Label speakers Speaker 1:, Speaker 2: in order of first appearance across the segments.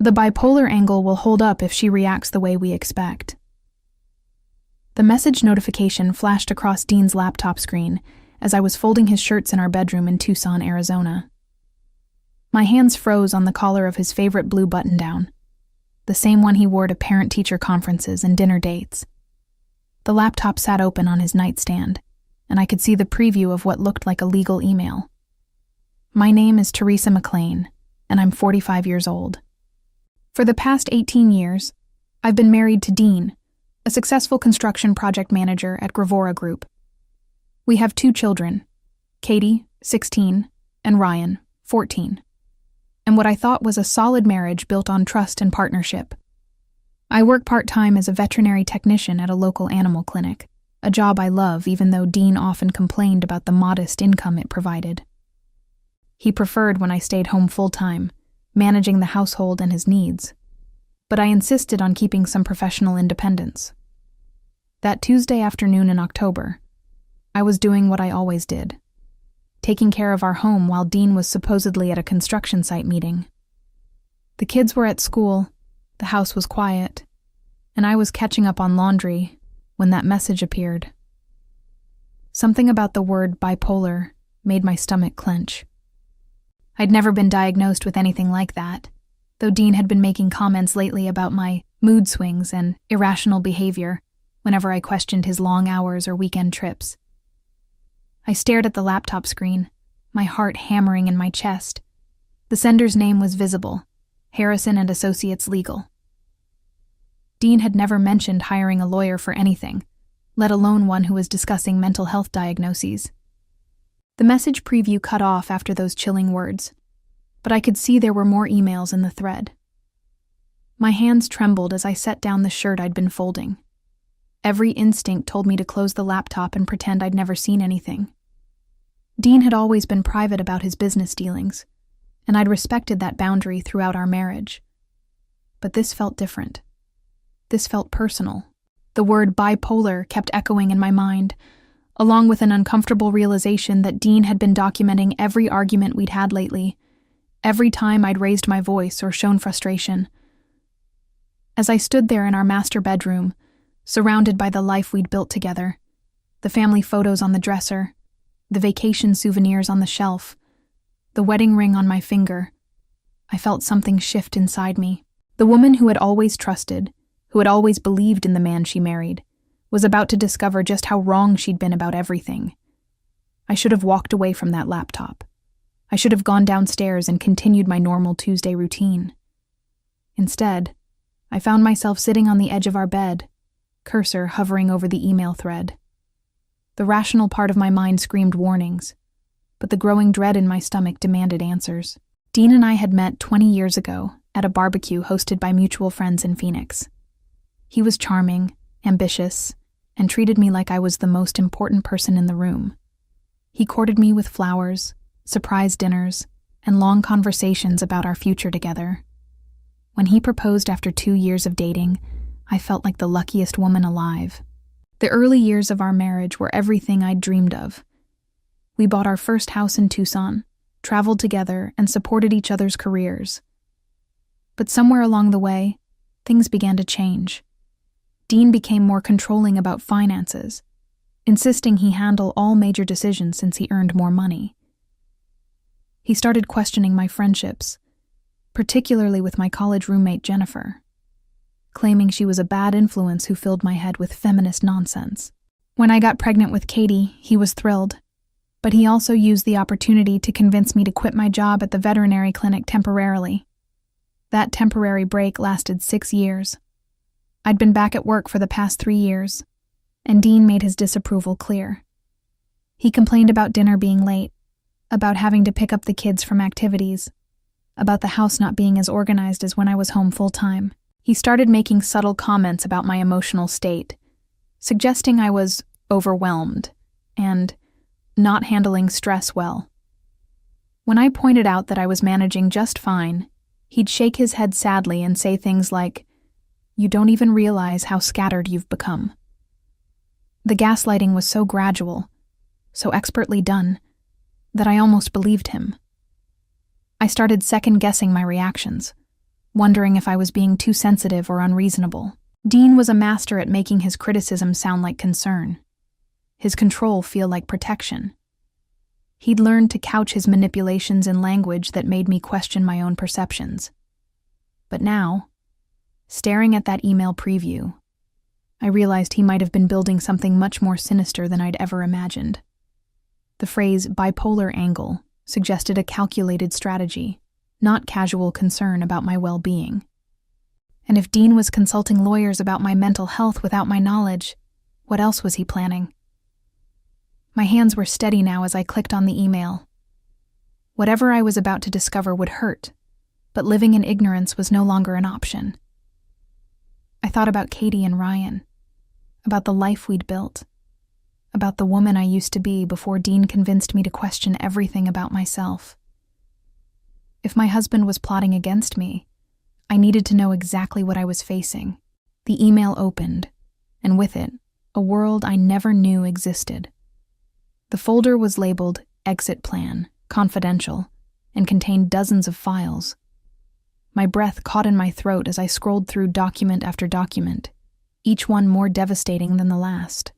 Speaker 1: The bipolar angle will hold up if she reacts the way we expect. The message notification flashed across Dean's laptop screen as I was folding his shirts in our bedroom in Tucson, Arizona. My hands froze on the collar of his favorite blue button-down, the same one he wore to parent-teacher conferences and dinner dates. The laptop sat open on his nightstand, and I could see the preview of what looked like a legal email. My name is Teresa McLean, and I'm 45 years old. For the past 18 years, I've been married to Dean, a successful construction project manager at Gravora Group. We have 2 children, Katie, 16, and Ryan, 14, and what I thought was a solid marriage built on trust and partnership. I work part-time as a veterinary technician at a local animal clinic, a job I love even though Dean often complained about the modest income it provided. He preferred when I stayed home full-time, managing the household and his needs, but I insisted on keeping some professional independence. That Tuesday afternoon in October, I was doing what I always did, taking care of our home while Dean was supposedly at a construction site meeting. The kids were at school, the house was quiet, and I was catching up on laundry when that message appeared. Something about the word bipolar made my stomach clench. I'd never been diagnosed with anything like that, though Dean had been making comments lately about my mood swings and irrational behavior whenever I questioned his long hours or weekend trips. I stared at the laptop screen, my heart hammering in my chest. The sender's name was visible, Harrison & Associates Legal. Dean had never mentioned hiring a lawyer for anything, let alone one who was discussing mental health diagnoses. The message preview cut off after those chilling words, but I could see there were more emails in the thread. My hands trembled as I set down the shirt I'd been folding. Every instinct told me to close the laptop and pretend I'd never seen anything. Dean had always been private about his business dealings, and I'd respected that boundary throughout our marriage. But this felt different. This felt personal. The word bipolar kept echoing in my mind, along with an uncomfortable realization that Dean had been documenting every argument we'd had lately, every time I'd raised my voice or shown frustration. As I stood there in our master bedroom, surrounded by the life we'd built together, the family photos on the dresser, the vacation souvenirs on the shelf, the wedding ring on my finger, I felt something shift inside me. The woman who had always trusted, who had always believed in the man she married, was about to discover just how wrong she'd been about everything. I should have walked away from that laptop. I should have gone downstairs and continued my normal Tuesday routine. Instead, I found myself sitting on the edge of our bed, cursor hovering over the email thread. The rational part of my mind screamed warnings, but the growing dread in my stomach demanded answers. Dean and I had met 20 years ago at a barbecue hosted by mutual friends in Phoenix. He was charming, ambitious, and treated me like I was the most important person in the room. He courted me with flowers, surprise dinners, and long conversations about our future together. When he proposed after 2 years of dating, I felt like the luckiest woman alive. The early years of our marriage were everything I'd dreamed of. We bought our first house in Tucson, traveled together, and supported each other's careers. But somewhere along the way, things began to change. Dean became more controlling about finances, insisting he handle all major decisions since he earned more money. He started questioning my friendships, particularly with my college roommate Jennifer, claiming she was a bad influence who filled my head with feminist nonsense. When I got pregnant with Katie, he was thrilled, but he also used the opportunity to convince me to quit my job at the veterinary clinic temporarily. That temporary break lasted 6 years. I'd been back at work for the past 3 years, and Dean made his disapproval clear. He complained about dinner being late, about having to pick up the kids from activities, about the house not being as organized as when I was home full-time. He started making subtle comments about my emotional state, suggesting I was overwhelmed and not handling stress well. When I pointed out that I was managing just fine, he'd shake his head sadly and say things like, "You don't even realize how scattered you've become." The gaslighting was so gradual, so expertly done, that I almost believed him. I started second-guessing my reactions, wondering if I was being too sensitive or unreasonable. Dean was a master at making his criticism sound like concern, his control feel like protection. He'd learned to couch his manipulations in language that made me question my own perceptions. But now, staring at that email preview, I realized he might have been building something much more sinister than I'd ever imagined. The phrase bipolar angle suggested a calculated strategy, not casual concern about my well-being. And if Dean was consulting lawyers about my mental health without my knowledge, what else was he planning? My hands were steady now as I clicked on the email. Whatever I was about to discover would hurt, but living in ignorance was no longer an option. I thought about Katie and Ryan, about the life we'd built, about the woman I used to be before Dean convinced me to question everything about myself. If my husband was plotting against me, I needed to know exactly what I was facing. The email opened, and with it, a world I never knew existed. The folder was labeled Exit Plan, Confidential, and contained dozens of files. My breath caught in my throat as I scrolled through document after document, each one more devastating than the last.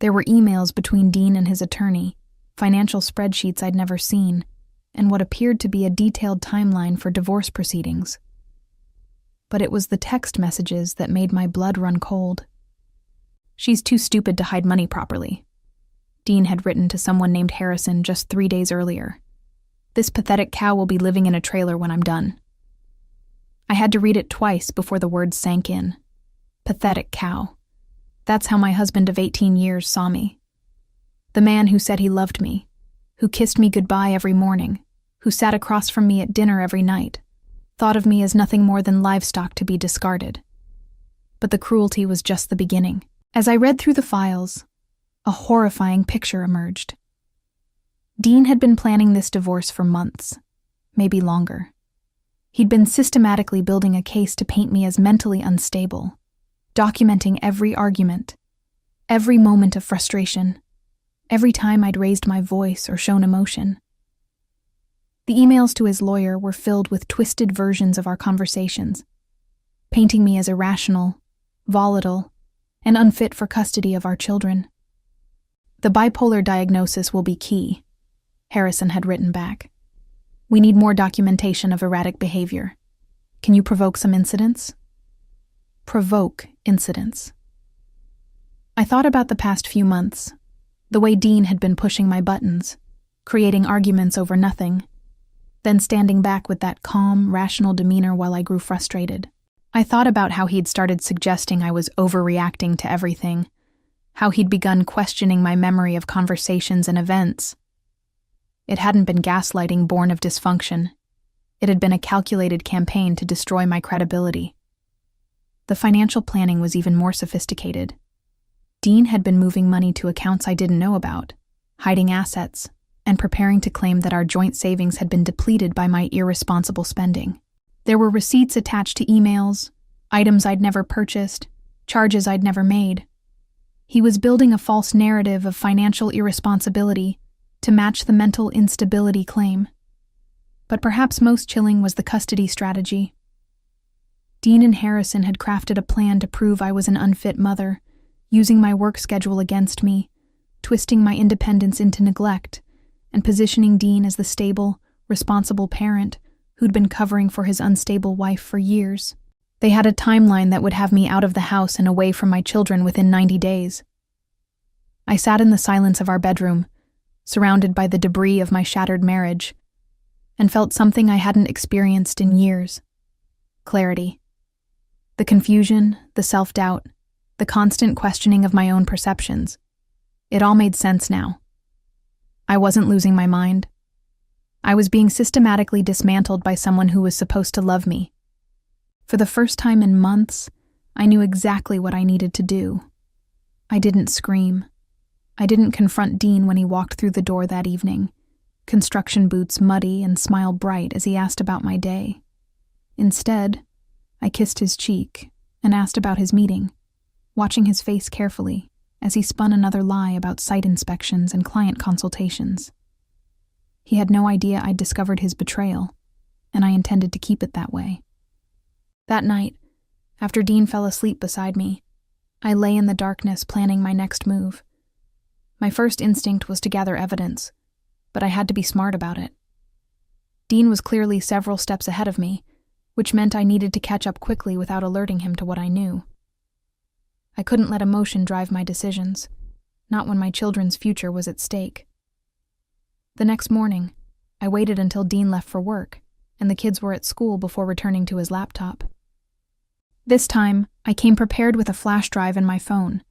Speaker 1: There were emails between Dean and his attorney, financial spreadsheets I'd never seen, and what appeared to be a detailed timeline for divorce proceedings. But it was the text messages that made my blood run cold. "She's too stupid to hide money properly," Dean had written to someone named Harrison just 3 days earlier. "This pathetic cow will be living in a trailer when I'm done." I had to read it twice before the words sank in. Pathetic cow. That's how my husband of 18 years saw me. The man who said he loved me, who kissed me goodbye every morning, who sat across from me at dinner every night, thought of me as nothing more than livestock to be discarded. But the cruelty was just the beginning. As I read through the files, a horrifying picture emerged. Dean had been planning this divorce for months, maybe longer. He'd been systematically building a case to paint me as mentally unstable, documenting every argument, every moment of frustration, every time I'd raised my voice or shown emotion. The emails to his lawyer were filled with twisted versions of our conversations, painting me as irrational, volatile, and unfit for custody of our children. "The bipolar diagnosis will be key," Harrison had written back. "We need more documentation of erratic behavior. Can you provoke some incidents?" Provoke incidents. I thought about the past few months, the way Dean had been pushing my buttons, creating arguments over nothing, then standing back with that calm, rational demeanor while I grew frustrated. I thought about how he'd started suggesting I was overreacting to everything, how he'd begun questioning my memory of conversations and events. It hadn't been gaslighting born of dysfunction. It had been a calculated campaign to destroy my credibility. The financial planning was even more sophisticated. Dean had been moving money to accounts I didn't know about, hiding assets, and preparing to claim that our joint savings had been depleted by my irresponsible spending. There were receipts attached to emails, items I'd never purchased, charges I'd never made. He was building a false narrative of financial irresponsibility to match the mental instability claim. But perhaps most chilling was the custody strategy. Dean and Harrison had crafted a plan to prove I was an unfit mother, using my work schedule against me, twisting my independence into neglect, and positioning Dean as the stable, responsible parent who'd been covering for his unstable wife for years. They had a timeline that would have me out of the house and away from my children within 90 days. I sat in the silence of our bedroom, surrounded by the debris of my shattered marriage, and felt something I hadn't experienced in years. Clarity. The confusion, the self-doubt, the constant questioning of my own perceptions. It all made sense now. I wasn't losing my mind. I was being systematically dismantled by someone who was supposed to love me. For the first time in months, I knew exactly what I needed to do. I didn't scream. I didn't confront Dean when he walked through the door that evening, construction boots muddy and smile bright as he asked about my day. Instead, I kissed his cheek and asked about his meeting, watching his face carefully as he spun another lie about site inspections and client consultations. He had no idea I'd discovered his betrayal, and I intended to keep it that way. That night, after Dean fell asleep beside me, I lay in the darkness planning my next move. My first instinct was to gather evidence, but I had to be smart about it. Dean was clearly several steps ahead of me, which meant I needed to catch up quickly without alerting him to what I knew. I couldn't let emotion drive my decisions, not when my children's future was at stake. The next morning, I waited until Dean left for work, and the kids were at school before returning to his laptop. This time, I came prepared with a flash drive and my phone.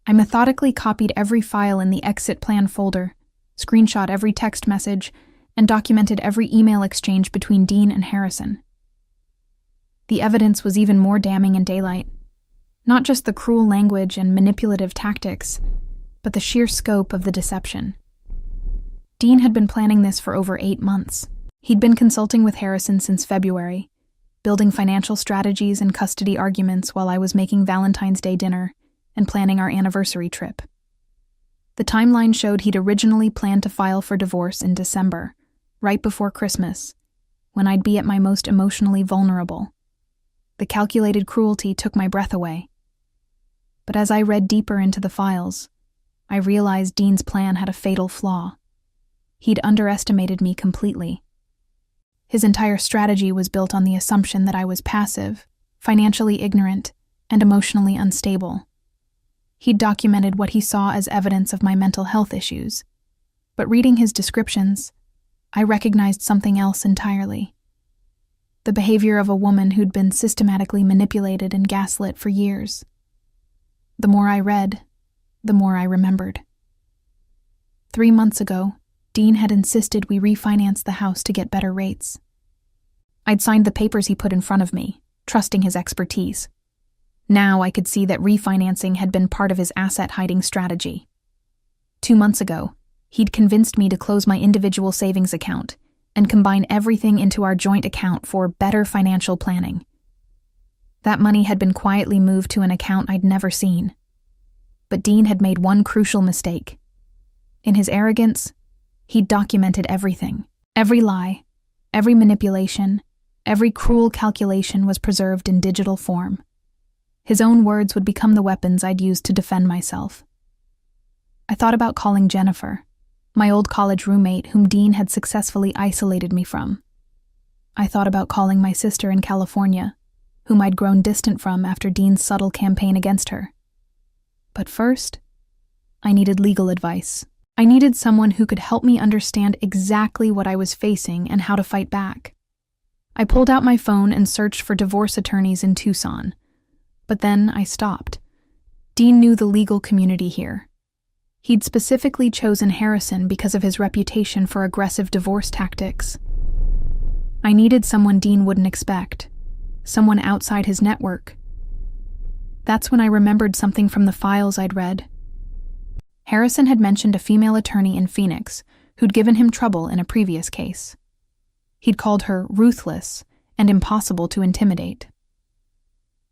Speaker 1: I methodically copied every file in the exit plan folder, screenshot every text message, and documented every email exchange between Dean and Harrison. The evidence was even more damning in daylight. Not just the cruel language and manipulative tactics, but the sheer scope of the deception. Dean had been planning this for over 8 months. He'd been consulting with Harrison since February, building financial strategies and custody arguments while I was making Valentine's Day dinner and planning our anniversary trip. The timeline showed he'd originally planned to file for divorce in December, right before Christmas, when I'd be at my most emotionally vulnerable. The calculated cruelty took my breath away. But as I read deeper into the files, I realized Dean's plan had a fatal flaw. He'd underestimated me completely. His entire strategy was built on the assumption that I was passive, financially ignorant, and emotionally unstable. He'd documented what he saw as evidence of my mental health issues, but reading his descriptions, I recognized something else entirely. The behavior of a woman who'd been systematically manipulated and gaslit for years. The more I read, the more I remembered. 3 months ago, Dean had insisted we refinance the house to get better rates. I'd signed the papers he put in front of me, trusting his expertise. Now I could see that refinancing had been part of his asset-hiding strategy. 2 months ago, he'd convinced me to close my individual savings account and combine everything into our joint account for better financial planning. That money had been quietly moved to an account I'd never seen. But Dean had made one crucial mistake. In his arrogance, he'd documented everything. Every lie, every manipulation, every cruel calculation was preserved in digital form. His own words would become the weapons I'd use to defend myself. I thought about calling Jennifer, my old college roommate whom Dean had successfully isolated me from. I thought about calling my sister in California, whom I'd grown distant from after Dean's subtle campaign against her. But first, I needed legal advice. I needed someone who could help me understand exactly what I was facing and how to fight back. I pulled out my phone and searched for divorce attorneys in Tucson. But then I stopped. Dean knew the legal community here. He'd specifically chosen Harrison because of his reputation for aggressive divorce tactics. I needed someone Dean wouldn't expect, someone outside his network. That's when I remembered something from the files I'd read. Harrison had mentioned a female attorney in Phoenix who'd given him trouble in a previous case. He'd called her ruthless and impossible to intimidate.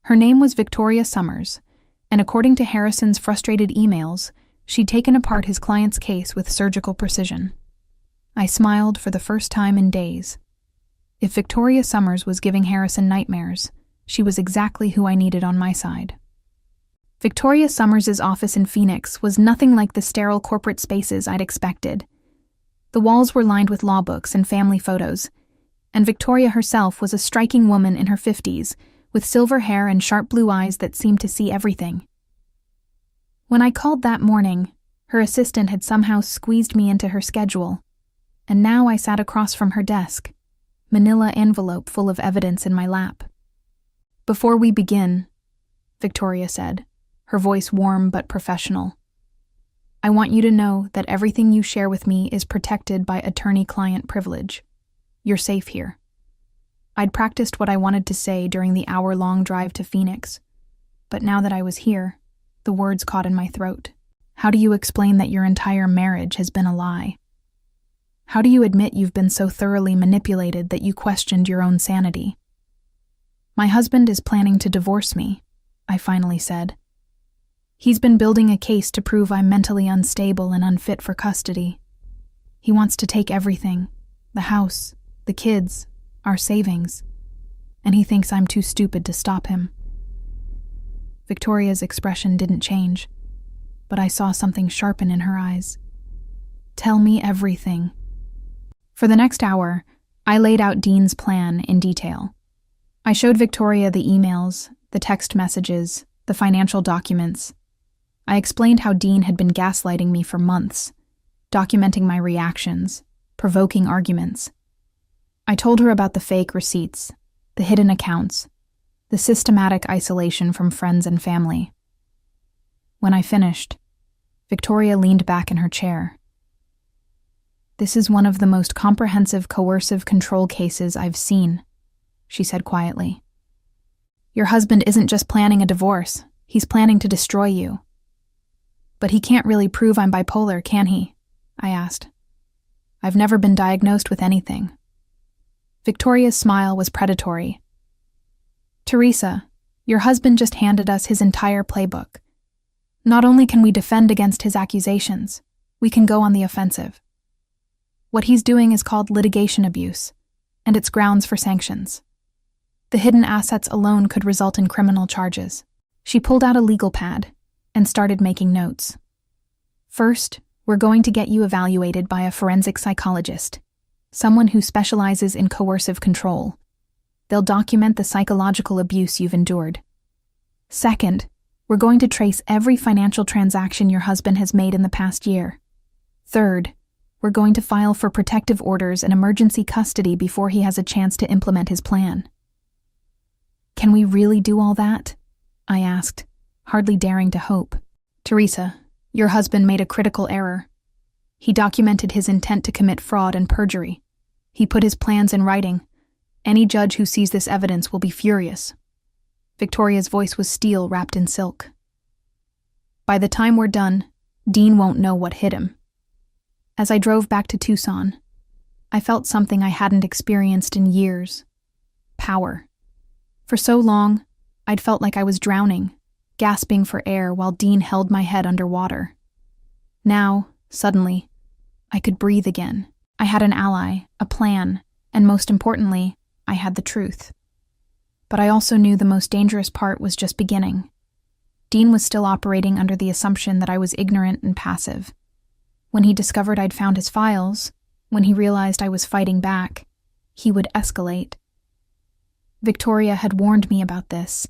Speaker 1: Her name was Victoria Summers, and according to Harrison's frustrated emails, she'd taken apart his client's case with surgical precision. I smiled for the first time in days. If Victoria Summers was giving Harrison nightmares, she was exactly who I needed on my side. Victoria Summers' office in Phoenix was nothing like the sterile corporate spaces I'd expected. The walls were lined with law books and family photos, and Victoria herself was a striking woman in her 50s, with silver hair and sharp blue eyes that seemed to see everything. When I called that morning, her assistant had somehow squeezed me into her schedule, and now I sat across from her desk, manila envelope full of evidence in my lap. "Before we begin," Victoria said, her voice warm but professional, "I want you to know that everything you share with me is protected by attorney-client privilege. You're safe here." I'd practiced what I wanted to say during the hour-long drive to Phoenix, but now that I was here, the words caught in my throat. How do you explain that your entire marriage has been a lie? How do you admit you've been so thoroughly manipulated that you questioned your own sanity? "My husband is planning to divorce me," I finally said. "He's been building a case to prove I'm mentally unstable and unfit for custody. He wants to take everything, the house, the kids, our savings. and he thinks I'm too stupid to stop him. Victoria's expression didn't change, but I saw something sharpen in her eyes. Tell me everything. For the next hour, I laid out Dean's plan in detail. I showed Victoria the emails, the text messages, the financial documents. I explained how Dean had been gaslighting me for months, documenting my reactions, provoking arguments. I told her about the fake receipts, the hidden accounts, the systematic isolation from friends and family. When I finished, Victoria leaned back in her chair. "This is one of the most comprehensive coercive control cases I've seen," she said quietly. "Your husband isn't just planning a divorce, he's planning to destroy you." "But he can't really prove I'm bipolar, can he?" I asked. "I've never been diagnosed with anything." Victoria's smile was predatory. "Teresa, your husband just handed us his entire playbook. Not only can we defend against his accusations, we can go on the offensive. What he's doing is called litigation abuse, and it's grounds for sanctions. The hidden assets alone could result in criminal charges." She pulled out a legal pad and started making notes. "First, we're going to get you evaluated by a forensic psychologist, someone who specializes in coercive control. They'll document the psychological abuse you've endured. Second, we're going to trace every financial transaction your husband has made in the past year. Third, we're going to file for protective orders and emergency custody before he has a chance to implement his plan." "Can we really do all that?" I asked, hardly daring to hope. "Teresa, your husband made a critical error. He documented his intent to commit fraud and perjury. He put his plans in writing. Any judge who sees this evidence will be furious." Victoria's voice was steel wrapped in silk. "By the time we're done, Dean won't know what hit him." As I drove back to Tucson, I felt something I hadn't experienced in years. Power. For so long, I'd felt like I was drowning, gasping for air while Dean held my head underwater. Now, suddenly, I could breathe again. I had an ally, a plan, and most importantly, I had the truth. But I also knew the most dangerous part was just beginning. Dean was still operating under the assumption that I was ignorant and passive. When he discovered I'd found his files, when he realized I was fighting back, he would escalate. Victoria had warned me about this.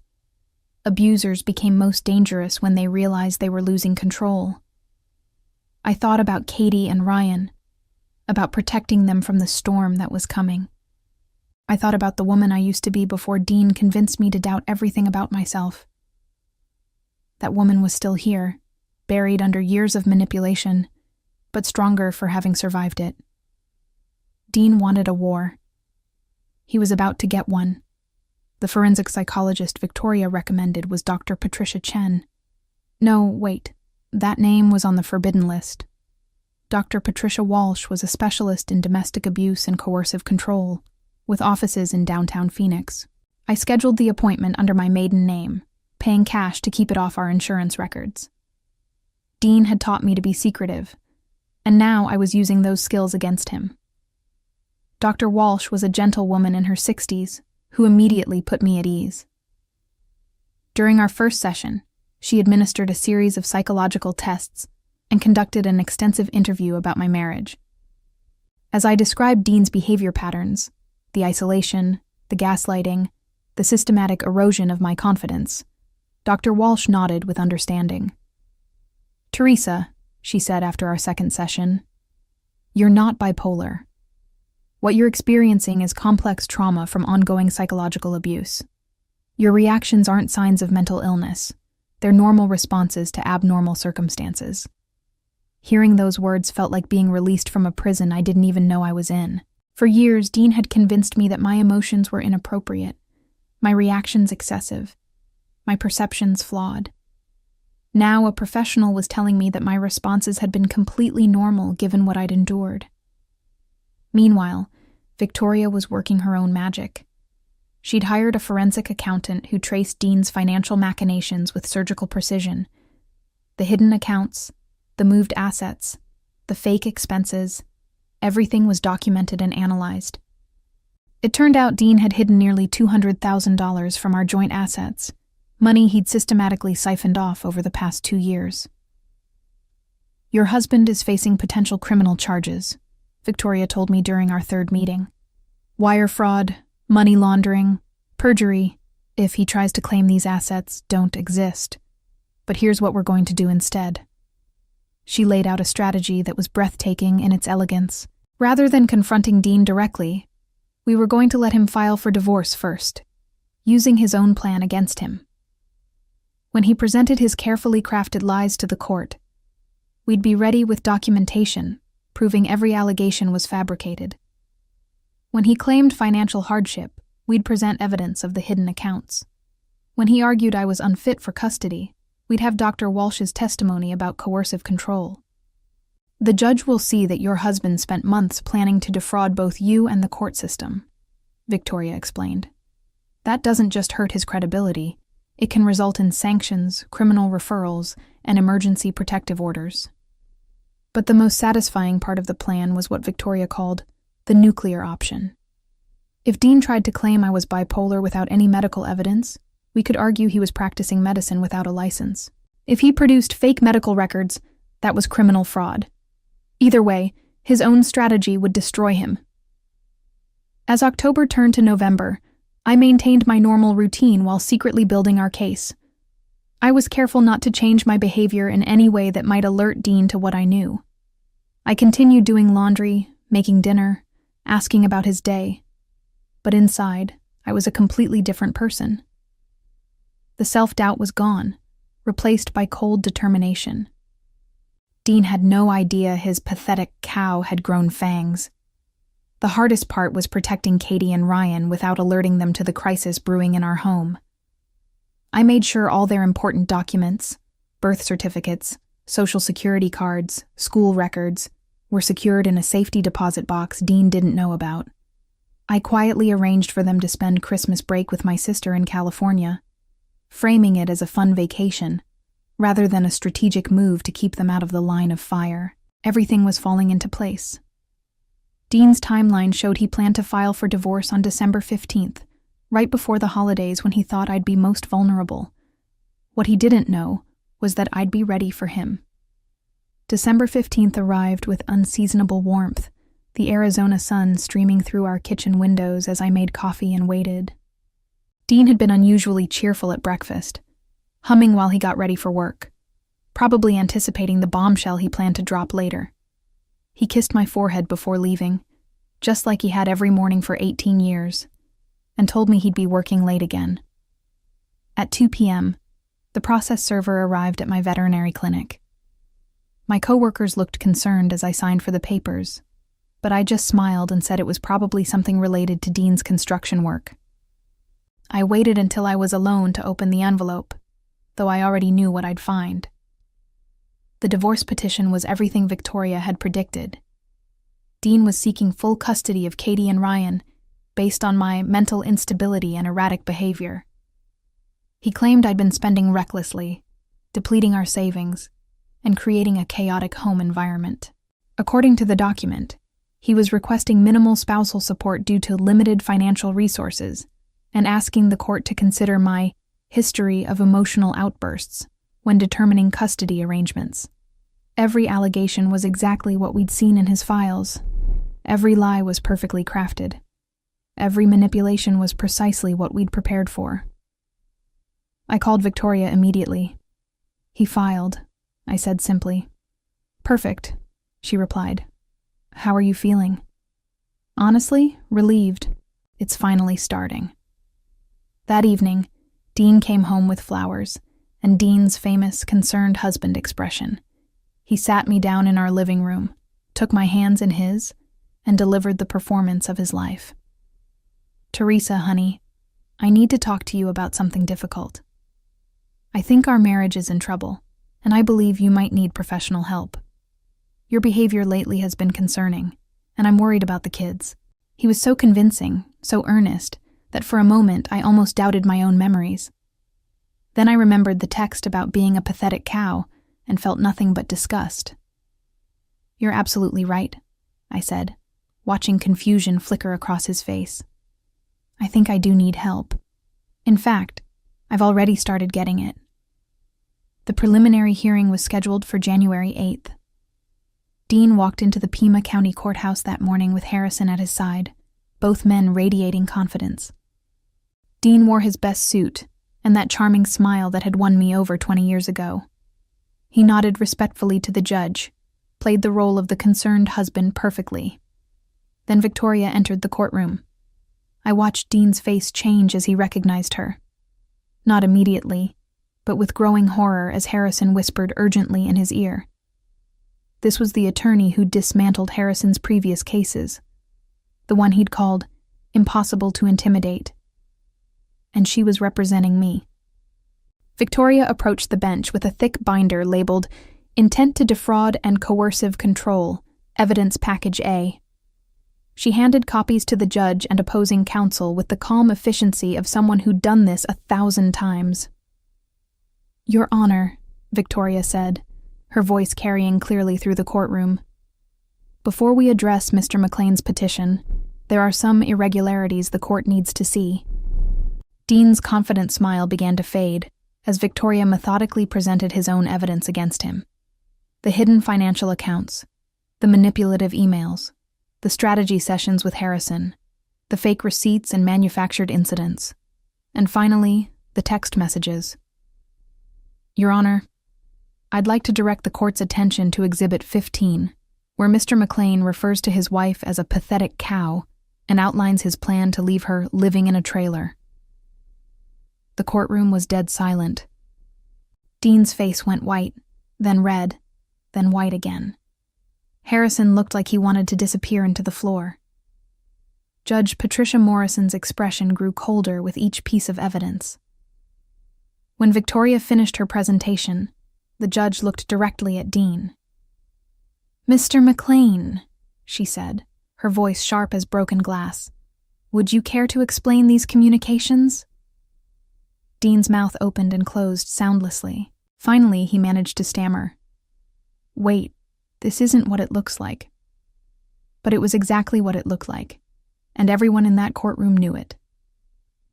Speaker 1: Abusers became most dangerous when they realized they were losing control. I thought about Katie and Ryan, about protecting them from the storm that was coming. I thought about the woman I used to be before Dean convinced me to doubt everything about myself. That woman was still here, buried under years of manipulation, but stronger for having survived it. Dean wanted a war. He was about to get one. The forensic psychologist Victoria recommended was Dr. Patricia Chen. No, wait, that name was on the forbidden list. Dr. Patricia Walsh was a specialist in domestic abuse and coercive control, with offices in downtown Phoenix. I scheduled the appointment under my maiden name, paying cash to keep it off our insurance records. Dean had taught me to be secretive, and now I was using those skills against him. Dr. Walsh was a gentle woman in her 60s, who immediately put me at ease. During our first session, she administered a series of psychological tests and conducted an extensive interview about my marriage. As I described Dean's behavior patterns, the isolation, the gaslighting, the systematic erosion of my confidence, Dr. Walsh nodded with understanding. "Teresa," she said after our second session, "you're not bipolar. What you're experiencing is complex trauma from ongoing psychological abuse. Your reactions aren't signs of mental illness. They're normal responses to abnormal circumstances." Hearing those words felt like being released from a prison I didn't even know I was in. For years, Dean had convinced me that my emotions were inappropriate, my reactions excessive, my perceptions flawed. Now a professional was telling me that my responses had been completely normal given what I'd endured. Meanwhile, Victoria was working her own magic. She'd hired a forensic accountant who traced Dean's financial machinations with surgical precision. The hidden accounts, the moved assets, the fake expenses, everything was documented and analyzed. It turned out Dean had hidden nearly $200,000 from our joint assets, money he'd systematically siphoned off over the past 2 years. "Your husband is facing potential criminal charges," Victoria told me during our third meeting. "Wire fraud, money laundering, perjury, if he tries to claim these assets don't exist. But here's what we're going to do instead." She laid out a strategy that was breathtaking in its elegance. Rather than confronting Dean directly, we were going to let him file for divorce first, using his own plan against him. When he presented his carefully crafted lies to the court, we'd be ready with documentation, proving every allegation was fabricated. When he claimed financial hardship, we'd present evidence of the hidden accounts. When he argued I was unfit for custody, we'd have Dr. Walsh's testimony about coercive control. "The judge will see that your husband spent months planning to defraud both you and the court system," Victoria explained. "That doesn't just hurt his credibility, it can result in sanctions, criminal referrals, and emergency protective orders." But the most satisfying part of the plan was what Victoria called the nuclear option. If Dean tried to claim I was bipolar without any medical evidence, we could argue he was practicing medicine without a license. If he produced fake medical records, that was criminal fraud. Either way, his own strategy would destroy him. As October turned to November, I maintained my normal routine while secretly building our case. I was careful not to change my behavior in any way that might alert Dean to what I knew. I continued doing laundry, making dinner, asking about his day. But inside, I was a completely different person. The self-doubt was gone, replaced by cold determination. Dean had no idea his pathetic cow had grown fangs. The hardest part was protecting Katie and Ryan without alerting them to the crisis brewing in our home. I made sure all their important documents, birth certificates, social security cards, school records, were secured in a safety deposit box Dean didn't know about. I quietly arranged for them to spend Christmas break with my sister in California, framing it as a fun vacation, rather than a strategic move to keep them out of the line of fire. Everything was falling into place. Dean's timeline showed he planned to file for divorce on December 15th, right before the holidays when he thought I'd be most vulnerable. What he didn't know was that I'd be ready for him. December 15th arrived with unseasonable warmth, the Arizona sun streaming through our kitchen windows as I made coffee and waited. Dean had been unusually cheerful at breakfast, humming while he got ready for work, probably anticipating the bombshell he planned to drop later. He kissed my forehead before leaving, just like he had every morning for 18 years, and told me he'd be working late again. At 2 p.m., the process server arrived at my veterinary clinic. My coworkers looked concerned as I signed for the papers, but I just smiled and said it was probably something related to Dean's construction work. I waited until I was alone to open the envelope, though I already knew what I'd find. The divorce petition was everything Victoria had predicted. Dean was seeking full custody of Katie and Ryan, based on my mental instability and erratic behavior. He claimed I'd been spending recklessly, depleting our savings, and creating a chaotic home environment. According to the document, he was requesting minimal spousal support due to limited financial resources, and asking the court to consider my history of emotional outbursts when determining custody arrangements. Every allegation was exactly what we'd seen in his files. Every lie was perfectly crafted. Every manipulation was precisely what we'd prepared for. I called Victoria immediately. "He filed," I said simply. "Perfect," she replied. "How are you feeling?" "Honestly, relieved. It's finally starting." That evening, Dean came home with flowers, and Dean's famous, concerned husband expression. He sat me down in our living room, took my hands in his, and delivered the performance of his life. "Teresa, honey, I need to talk to you about something difficult. I think our marriage is in trouble, and I believe you might need professional help. Your behavior lately has been concerning, and I'm worried about the kids." He was so convincing, so earnest, that for a moment I almost doubted my own memories. Then I remembered the text about being a pathetic cow and felt nothing but disgust. "You're absolutely right," I said, watching confusion flicker across his face. I think I do need help. In fact, I've already started getting it. The preliminary hearing was scheduled for January 8th. Dean walked into the Pima County Courthouse that morning with Harrison at his side, both men radiating confidence. Dean wore his best suit and that charming smile that had won me over 20 years ago. He nodded respectfully to the judge, played the role of the concerned husband perfectly. Then Victoria entered the courtroom. I watched Dean's face change as he recognized her. Not immediately, but with growing horror as Harrison whispered urgently in his ear. This was the attorney who dismantled Harrison's previous cases, the one he'd called impossible to intimidate. And she was representing me. Victoria approached the bench with a thick binder labeled Intent to Defraud and Coercive Control, Evidence Package A. She handed copies to the judge and opposing counsel with the calm efficiency of someone who'd done this 1,000 times. "Your Honor," Victoria said, her voice carrying clearly through the courtroom. "Before we address Mr. McLean's petition, there are some irregularities the court needs to see." Dean's confident smile began to fade as Victoria methodically presented his own evidence against him. The hidden financial accounts, the manipulative emails, the strategy sessions with Harrison, the fake receipts and manufactured incidents, and finally, the text messages. "Your Honor, I'd like to direct the court's attention to Exhibit 15, where Mr. McLean refers to his wife as a pathetic cow and outlines his plan to leave her living in a trailer." The courtroom was dead silent. Dean's face went white, then red, then white again. Harrison looked like he wanted to disappear into the floor. Judge Patricia Morrison's expression grew colder with each piece of evidence. When Victoria finished her presentation, the judge looked directly at Dean. "Mr. McLean," she said, her voice sharp as broken glass, "would you care to explain these communications?" Dean's mouth opened and closed soundlessly. Finally, he managed to stammer. "Wait, this isn't what it looks like." But it was exactly what it looked like, and everyone in that courtroom knew it.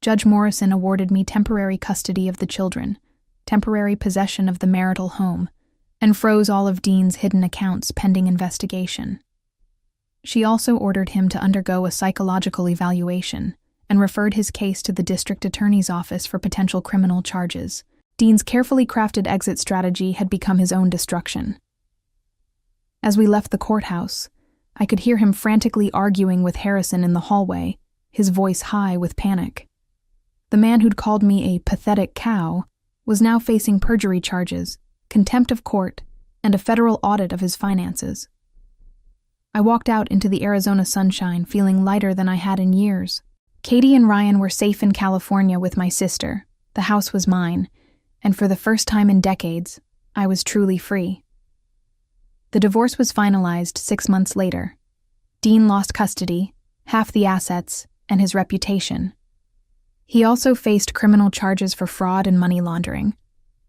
Speaker 1: Judge Morrison awarded me temporary custody of the children, temporary possession of the marital home, and froze all of Dean's hidden accounts pending investigation. She also ordered him to undergo a psychological evaluation and referred his case to the district attorney's office for potential criminal charges. Dean's carefully crafted exit strategy had become his own destruction. As we left the courthouse, I could hear him frantically arguing with Harrison in the hallway, his voice high with panic. The man who'd called me a pathetic cow was now facing perjury charges, contempt of court, and a federal audit of his finances. I walked out into the Arizona sunshine feeling lighter than I had in years. Katie and Ryan were safe in California with my sister. The house was mine, and for the first time in decades, I was truly free. The divorce was finalized 6 months later. Dean lost custody, half the assets, and his reputation. He also faced criminal charges for fraud and money laundering.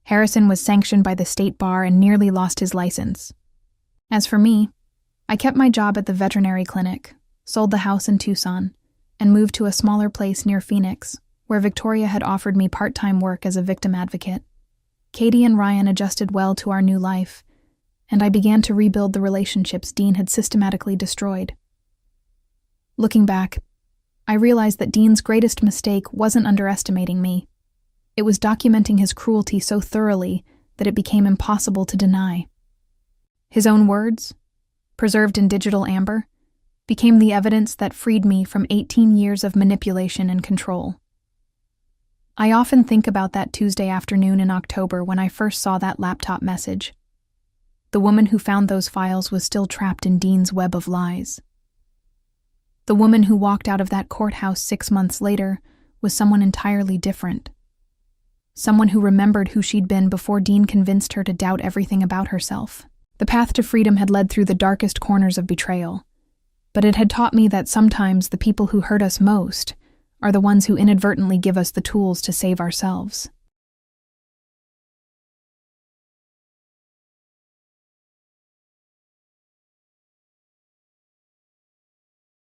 Speaker 1: Harrison was sanctioned by the state bar and nearly lost his license. As for me, I kept my job at the veterinary clinic, sold the house in Tucson, and moved to a smaller place near Phoenix, where Victoria had offered me part-time work as a victim advocate. Katie and Ryan adjusted well to our new life, and I began to rebuild the relationships Dean had systematically destroyed. Looking back, I realized that Dean's greatest mistake wasn't underestimating me. It was documenting his cruelty so thoroughly that it became impossible to deny. His own words, preserved in digital amber, became the evidence that freed me from 18 years of manipulation and control. I often think about that Tuesday afternoon in October when I first saw that laptop message. The woman who found those files was still trapped in Dean's web of lies. The woman who walked out of that courthouse 6 months later was someone entirely different. Someone who remembered who she'd been before Dean convinced her to doubt everything about herself. The path to freedom had led through the darkest corners of betrayal, but it had taught me that sometimes the people who hurt us most are the ones who inadvertently give us the tools to save ourselves.